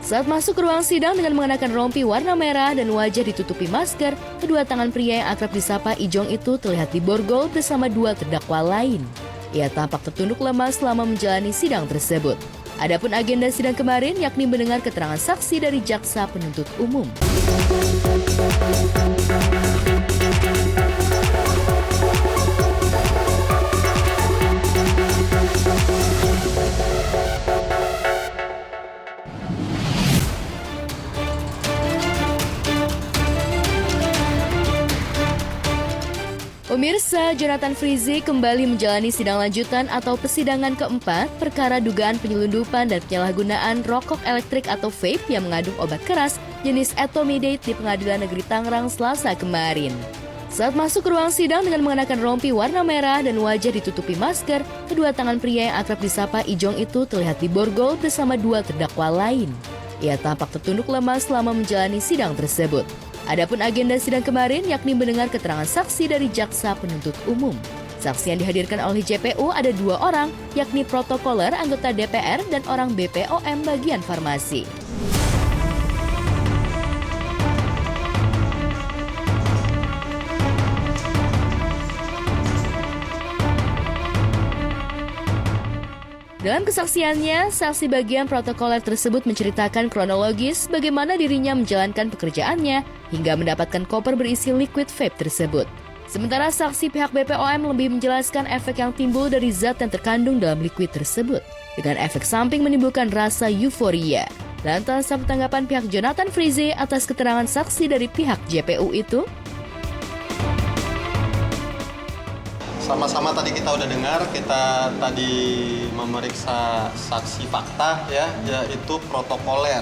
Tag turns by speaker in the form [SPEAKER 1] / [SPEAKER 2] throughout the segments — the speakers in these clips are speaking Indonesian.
[SPEAKER 1] Saat masuk ke ruang sidang dengan mengenakan rompi warna merah dan wajah ditutupi masker, kedua tangan pria yang akrab disapa Ijong itu terlihat diborgol bersama dua terdakwa lain. Ia tampak tertunduk lemas selama menjalani sidang tersebut. Adapun agenda sidang kemarin yakni mendengar keterangan saksi dari jaksa penuntut umum. Pemirsa, Jonathan Frizzy kembali menjalani sidang lanjutan atau persidangan keempat perkara dugaan penyelundupan dan penyalahgunaan rokok elektrik atau vape yang mengandung obat keras jenis etomidate di Pengadilan Negeri Tangerang Selasa kemarin. Saat masuk ke ruang sidang dengan mengenakan rompi warna merah dan wajah ditutupi masker, kedua tangan pria yang akrab disapa Ijong itu terlihat diborgol bersama dua terdakwa lain. Ia tampak tertunduk lemas selama menjalani sidang tersebut. Adapun agenda sidang kemarin yakni mendengar keterangan saksi dari jaksa penuntut umum. Saksi yang dihadirkan oleh JPU ada dua orang, yakni protokoler anggota DPR dan orang BPOM bagian farmasi. Dalam kesaksiannya, saksi bagian protokoler tersebut menceritakan kronologis bagaimana dirinya menjalankan pekerjaannya hingga mendapatkan koper berisi liquid vape tersebut. Sementara saksi pihak BPOM lebih menjelaskan efek yang timbul dari zat yang terkandung dalam liquid tersebut, dengan efek samping menimbulkan rasa euforia. Lantas, apa tanggapan pihak Jonathan Frizzy atas keterangan saksi dari pihak JPU itu?
[SPEAKER 2] Sama-sama tadi kita udah dengar, kita tadi memeriksa saksi fakta ya, yaitu protokoler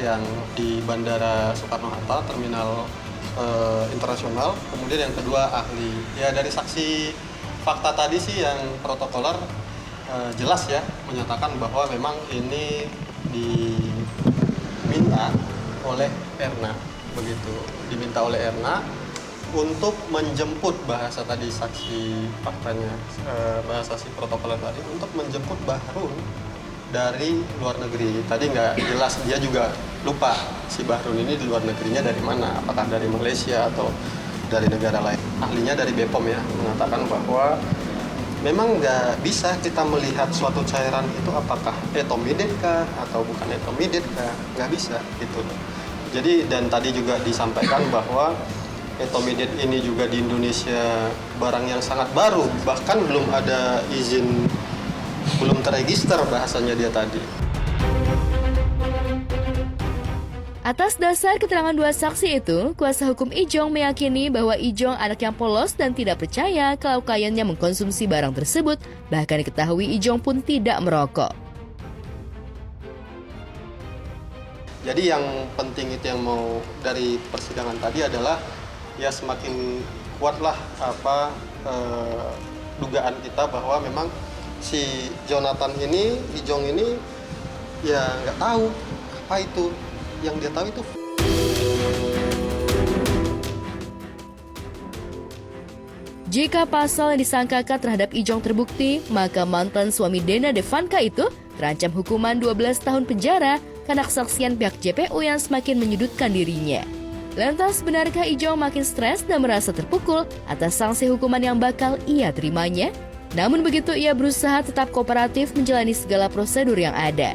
[SPEAKER 2] yang di Bandara Soekarno-Hatta, Terminal Internasional. Kemudian yang kedua ahli. Ya dari saksi fakta tadi sih yang protokoler jelas ya menyatakan bahwa memang ini diminta oleh Erna, begitu, diminta oleh Erna untuk menjemput, bahasa tadi saksi faktanya, bahasa si protokoler tadi, untuk menjemput Bahrun dari luar negeri. Tadi nggak jelas, dia juga lupa si Bahrun ini di luar negerinya dari mana, apakah dari Malaysia atau dari negara lain. Ahlinya dari BPOM ya, mengatakan bahwa memang nggak bisa kita melihat suatu cairan itu apakah etomidate kah atau bukan etomidate kah, nggak bisa gitu. Jadi dan tadi juga disampaikan bahwa etomidate ini juga di Indonesia barang yang sangat baru, bahkan belum ada izin, belum terregister bahasanya dia tadi.
[SPEAKER 1] Atas dasar keterangan dua saksi itu, kuasa hukum Ijong meyakini bahwa Ijong anak yang polos dan tidak percaya kalau kliennya mengkonsumsi barang tersebut, bahkan diketahui Ijong pun tidak merokok.
[SPEAKER 2] Jadi yang penting itu yang mau dari persidangan tadi adalah ya semakin kuatlah dugaan kita bahwa memang si Jonathan ini, Ijong ini ya nggak tahu apa itu, yang dia tahu itu.
[SPEAKER 1] Jika pasal yang disangkakan terhadap Ijong terbukti, maka mantan suami Dena Devanka itu terancam hukuman 12 tahun penjara karena kesaksian pihak JPU yang semakin menyudutkan dirinya. Lantas, benarkah Ijong makin stres dan merasa terpukul atas sanksi hukuman yang bakal ia terimanya? Namun begitu, ia berusaha tetap kooperatif menjalani segala prosedur yang ada.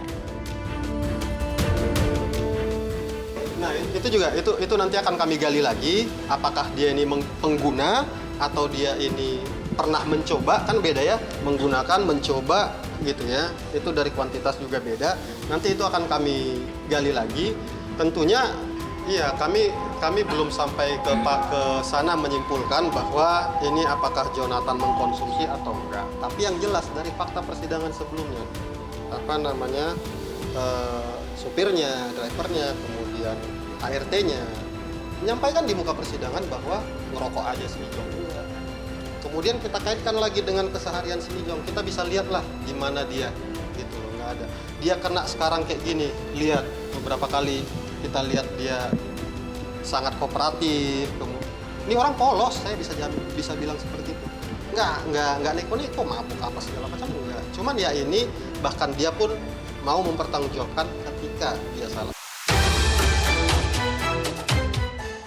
[SPEAKER 2] Nah, itu juga itu nanti akan kami gali lagi, apakah dia ini pengguna atau dia ini pernah mencoba, kan beda ya, menggunakan, mencoba gitu ya. Itu dari kuantitas juga beda. Nanti itu akan kami gali lagi. Tentunya iya, kami belum sampai ke sana menyimpulkan bahwa ini apakah Jonathan mengkonsumsi atau enggak. Tapi yang jelas dari fakta persidangan sebelumnya, supirnya, drivernya, kemudian ART-nya menyampaikan di muka persidangan bahwa ngerokok aja si Ijong. Kemudian kita kaitkan lagi dengan keseharian si Ijong, kita bisa lihatlah di mana dia, gitu loh, nggak ada. Dia kena sekarang kayak gini, lihat beberapa kali kita lihat dia sangat kooperatif. Ini orang polos, saya bisa bilang seperti itu. Nggak neko-neko, mabuk apa segala macam enggak. Cuman ya ini bahkan dia pun mau mempertanggungjawabkan ketika ketika dia salah.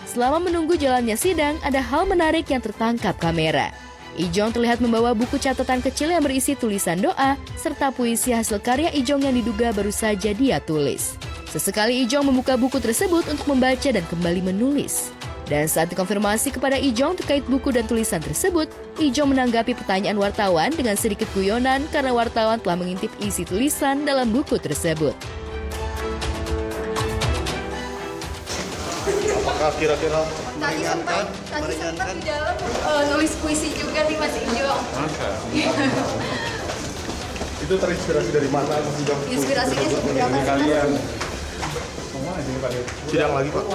[SPEAKER 1] Selama menunggu jalannya sidang, ada hal menarik yang tertangkap kamera. Ijong terlihat membawa buku catatan kecil yang berisi tulisan doa, serta puisi hasil karya Ijong yang diduga baru saja dia tulis. Sesekali Ijong membuka buku tersebut untuk membaca dan kembali menulis. Dan saat dikonfirmasi kepada Ijong terkait buku dan tulisan tersebut, Ijong menanggapi pertanyaan wartawan dengan sedikit guyonan karena wartawan telah mengintip isi tulisan dalam buku tersebut.
[SPEAKER 2] Apakah kira-kira
[SPEAKER 3] Tadi sempat di dalam nulis puisi juga nih Mas Ijong.
[SPEAKER 2] itu terinspirasi dari mana Mas Ijong?
[SPEAKER 3] Inspirasinya seperti apa?
[SPEAKER 2] Sidang lagi Pak.